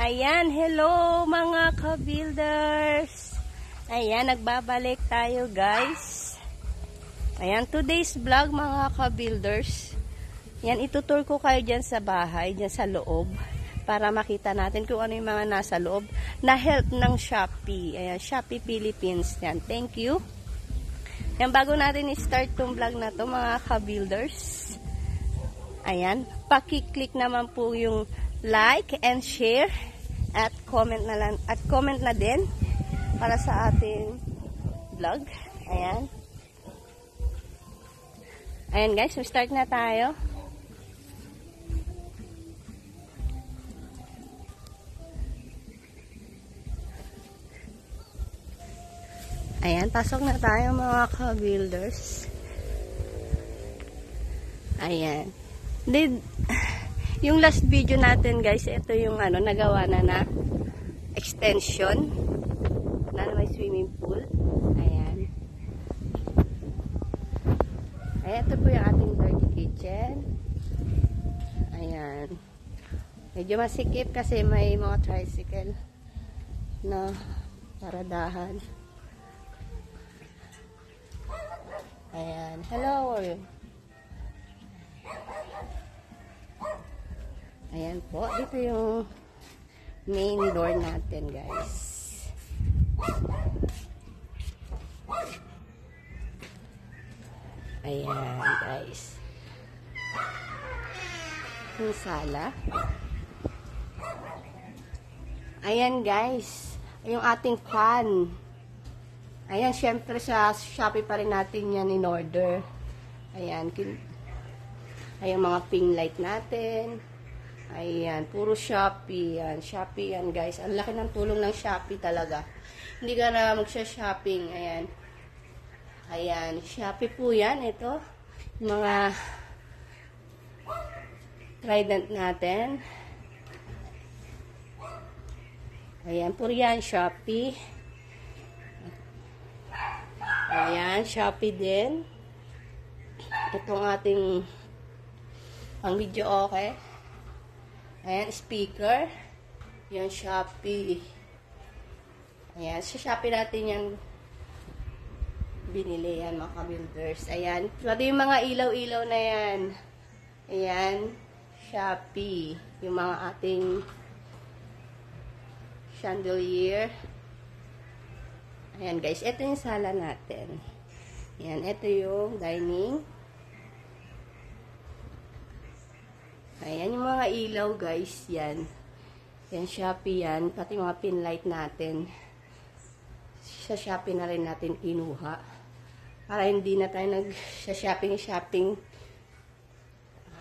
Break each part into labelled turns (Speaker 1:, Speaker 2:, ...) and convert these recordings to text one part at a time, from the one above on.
Speaker 1: Ayan, hello mga ka-builders. Ayan, nagbabalik tayo guys. Ayan, today's vlog mga ka-builders. Ayan, itutur ko kayo dyan sa bahay, dyan sa loob. Para makita natin kung ano yung mga nasa loob. Na help ng Shopee. Ayan, Shopee Philippines. Yan, thank you. Ayan, bago natin i-start tong vlog na to mga ka-builders. Ayan, paki-click naman po yung like and share at comment na din para sa ating vlog. Ayan. Ayan guys, start na tayo. Ayan, pasok na tayo mga ka-builders. Ayan. Yung last video natin guys, ito yung nagawa na extension na may swimming pool. Ayan. Ayan, ito po yung ating dirty kitchen. Ayan. Medyo masikip kasi may mga tricycle na paradahan. Ayan. Hello. Ayan po. Dito yung main door natin, guys. Ayan, guys. Yung sala. Ayan, guys. Yung ating fan. Ayan, syempre sa Shopee pa rin natin yan in order. Ayan. Ayan, mga ping light natin. Ayan, puro Shopee. Ayan, Shopee yan guys. Ang laki ng tulong ng Shopee talaga. Hindi ka na magsha-shopping. Ayan. Ayan, Shopee po yan. Ito. Mga trident natin. Ayan, puro yan Shopee. Ayan, Shopee din. Itong ating pang video okay. Ayan, speaker. Yan, Shopee. Ayan, sa Shopee natin yan binili yan, mga ka-builders. Ayan, pati yung mga ilaw-ilaw na yan. Ayan, Shopee. Yung mga ating chandelier. Ayan, guys. Ito yung sala natin. Ayan, ito yung dining. Ayan, yung mga ilaw guys, yan. Yan, Shopee yan. Pati mga pin light natin. Sa Shopee na rin natin kinuha. Para hindi na tayo nag-shopping.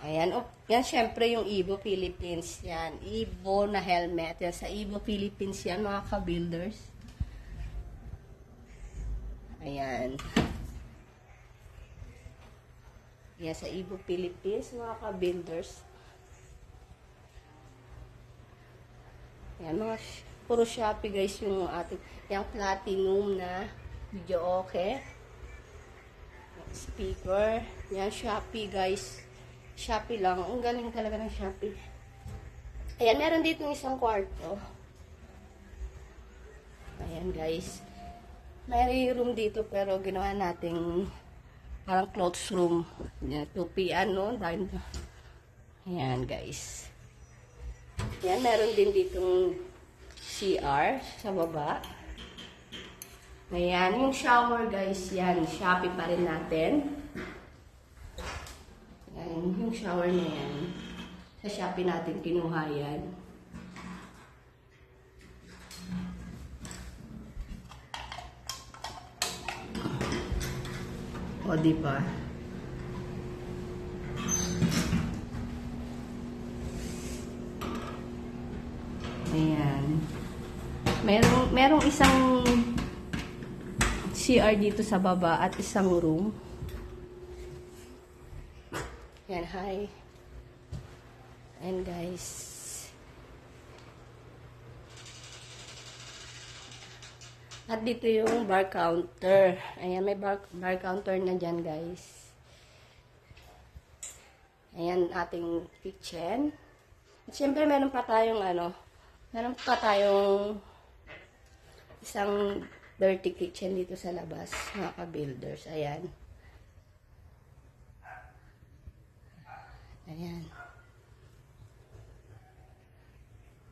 Speaker 1: Ayan, yan syempre yung Evo Philippines. Yan, Evo na helmet. Yan, sa Evo Philippines yan, mga ka-builders. Ayan. Yan, sa Evo Philippines, mga ka-builders. Ayan, mga puro Shopee guys yung ating yung platinum na video okay. Speaker. Yan, Shopee guys. Shopee lang. Ang galing talaga ng Shopee. Ayan, meron dito isang kwarto. Ayan guys. May room dito pero ginawa nating parang clothes room. Yan, tupian no. Ayan guys. Yan, meron din ditong CR sa baba. Ayan, yung shower guys, yan, Shopee pa rin natin. Ayan, yung shower na yan. Sa Shopee natin kinuha yan. O, diba? Ayan. Merong isang CR dito sa baba at isang room. Ayan, hi. And guys. At dito yung bar counter. Ayan, may bar counter na dyan guys. Ayan, ating kitchen. At syempre, meron pa tayong Meron pa tayong isang dirty kitchen dito sa labas, mga ka-builders. Ayan. Ayan.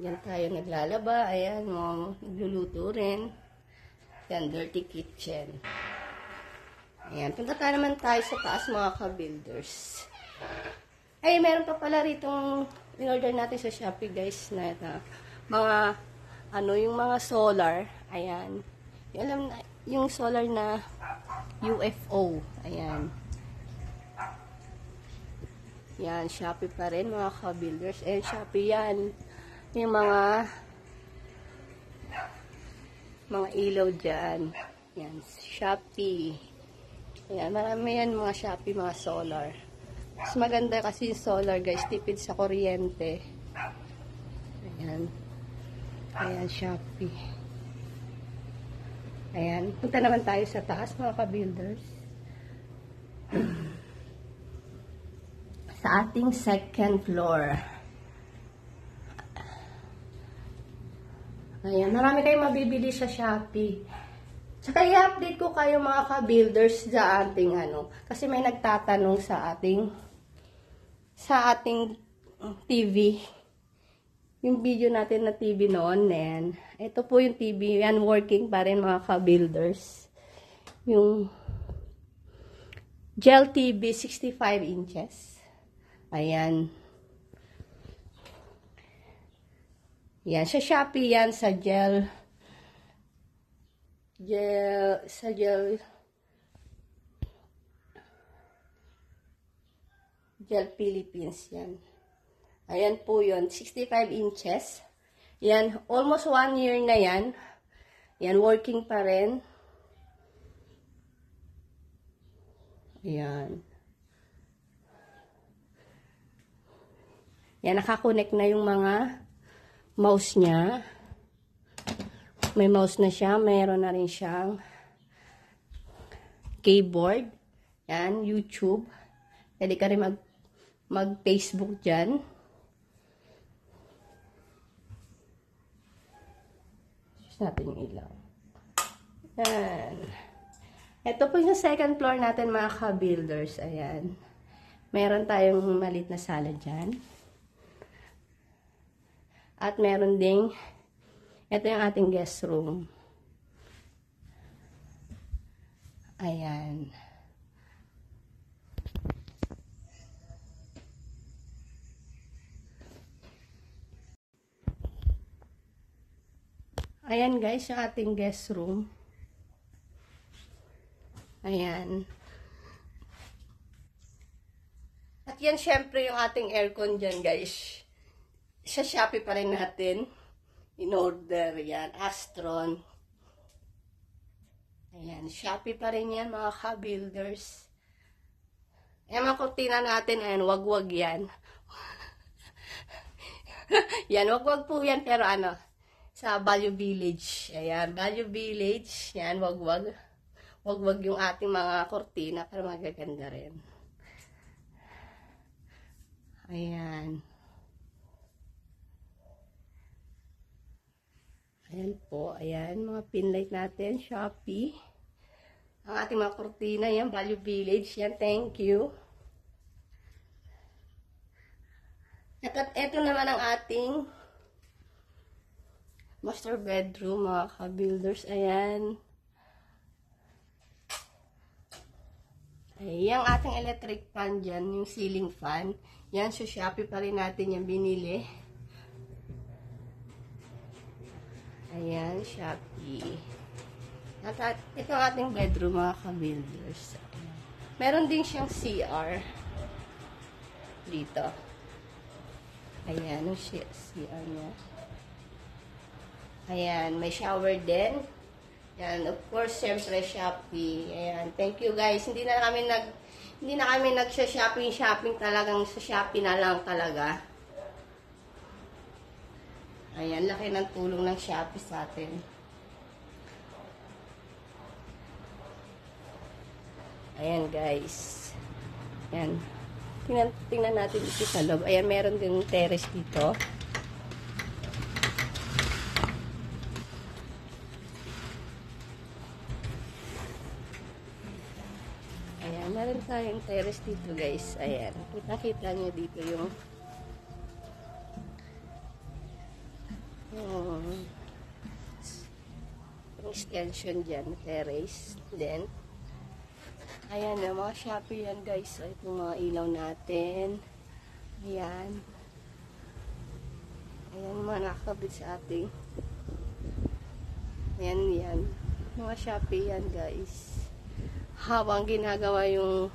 Speaker 1: Yan tayo naglalaba. Ayan, nagluluto rin. Yan, dirty kitchen. Ayan, punta tayo naman tayo sa taas, mga ka-builders. Ay, meron pa pala ritong in-order natin sa Shopee, guys, na mga, yung mga solar. Ayan. Yung solar na UFO. Ayan. Yan, Shopee pa rin, mga ka-builders. Shopee yan. Yung mga ilaw dyan. Yan, Shopee. Ayan, marami yan mga Shopee, mga solar. Mas maganda kasi yung solar, guys, tipid sa kuryente. Ayan. Ayan, Shopee. Ayan, punta naman tayo sa taas, mga ka-builders. Sa ating second floor. Ayan, marami kayong mabibili sa Shopee. Tsaka i-update ko kayo, mga ka-builders, sa ating kasi may nagtatanong sa ating TV. Yung video natin na TV noon, and ito po yung TV, yan working pa rin, mga ka-builders. Yung Gel TV 65 inches. Ayan. Yan, sa Shopee yan, sa Gel Philippines yan. Ayan po yun, 65 inches. Yan, almost 1 year na yan. Yan, working pa rin. Ayan. Yan, nakakonect na yung mga mouse niya. May mouse na siya. Mayroon na rin siyang keyboard. Yan, YouTube. Pwede ka rin mag-Facebook dyan. Sus natin yung ilaw. Yan. Ito po yung second floor natin, mga ka-builders. Ayan. Meron tayong maliit na sala dyan. At meron ding, ito yung ating guest room. Ayan. Ayan guys, yung ating guest room. Ayan. At yan syempre yung ating aircon dyan, guys. Sa Shopee pa rin natin in order yan, Astron. Ayan, Shopee pa rin yan, mga ka-builders. Ayan, mga kurtina natin, ayan, wag-wag yan. Yan, wag-wag po yan, pero sa Value Village. Ayan, Value Village, yan, wag-wag. Wag-wag yung ating mga kurtina, pero magaganda rin. Ayan. Ayan po, ayan, mga pinlight natin, Shopee. Ang ating mga kurtina, yan, Value Village, yan, thank you. At ito naman ang ating master bedroom, mga ka-builders, ayan. Ayan, ang ating electric fan dyan, yung ceiling fan. Yan, sa Shopee pa rin natin yung binili. Ayan, Shopee. At ito ang ating bedroom, mga ka-builders. Meron din siyang CR dito. Ayan, yung CR niya. Ayan, may shower din. Ayan, of course, siyempre Shopee. Ayan, thank you guys. Hindi na kami nagsha-shopping talagang sa Shopee na lang talaga. Ayan, laki ng tulong ng Shopee sa atin. Ayan, guys. Ayan. Tingnan natin dito sa loob. Ayan, meron din terrace dito. meron tayong terrace dito guys. Ayan. Kita-kita nyo dito yung extension dyan, terrace. Then, ayan na, mga Shopee yan guys. So, itong mga ilaw natin. Ayan. Ayan, mga nakakabit sa ating. Ayan, yan. Mga Shopee yan guys. Habang ginagawa yung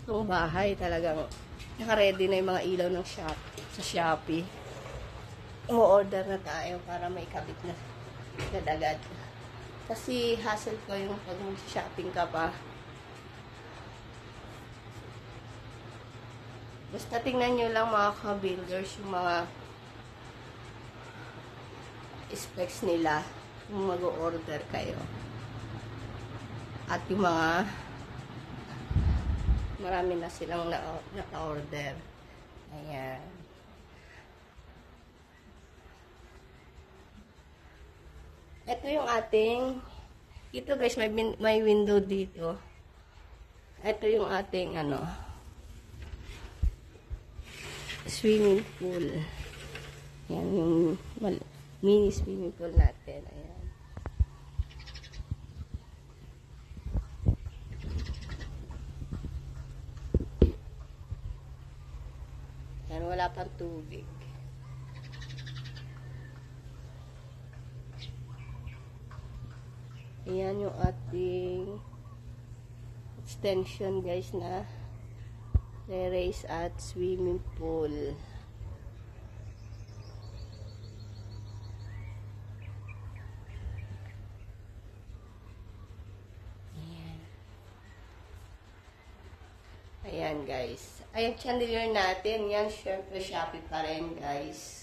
Speaker 1: bahay, talagang naka-ready na yung mga ilaw ng sa Shopee. Umu-order na tayo para may kabit na agad. Kasi hassle ko yung pag mag-shopping ka pa. Basta tingnan nyo lang mga ka-builders yung mga specs nila kung mag-order kayo. At yung mga marami na silang na-order. Ayan. Ito yung ating, ito guys, may window dito. Ito yung ating, swimming pool. Yan, yung mini swimming pool natin. Ayan. Yan, wala pang tubig. Ayan yung ating extension guys na terrace at swimming pool. Ayan. Ayan guys. Ayan chandelier natin. Yan syempre Shopee pa rin guys.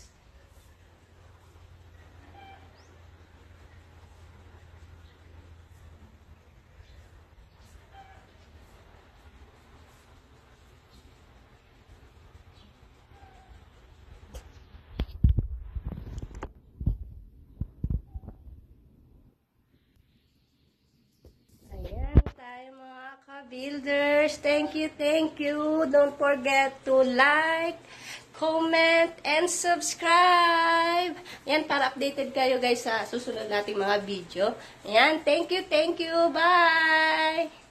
Speaker 1: Builders, thank you. Don't forget to like, comment, and subscribe. Ayan, para updated kayo guys sa susunod nating mga video. Ayan, thank you. Bye!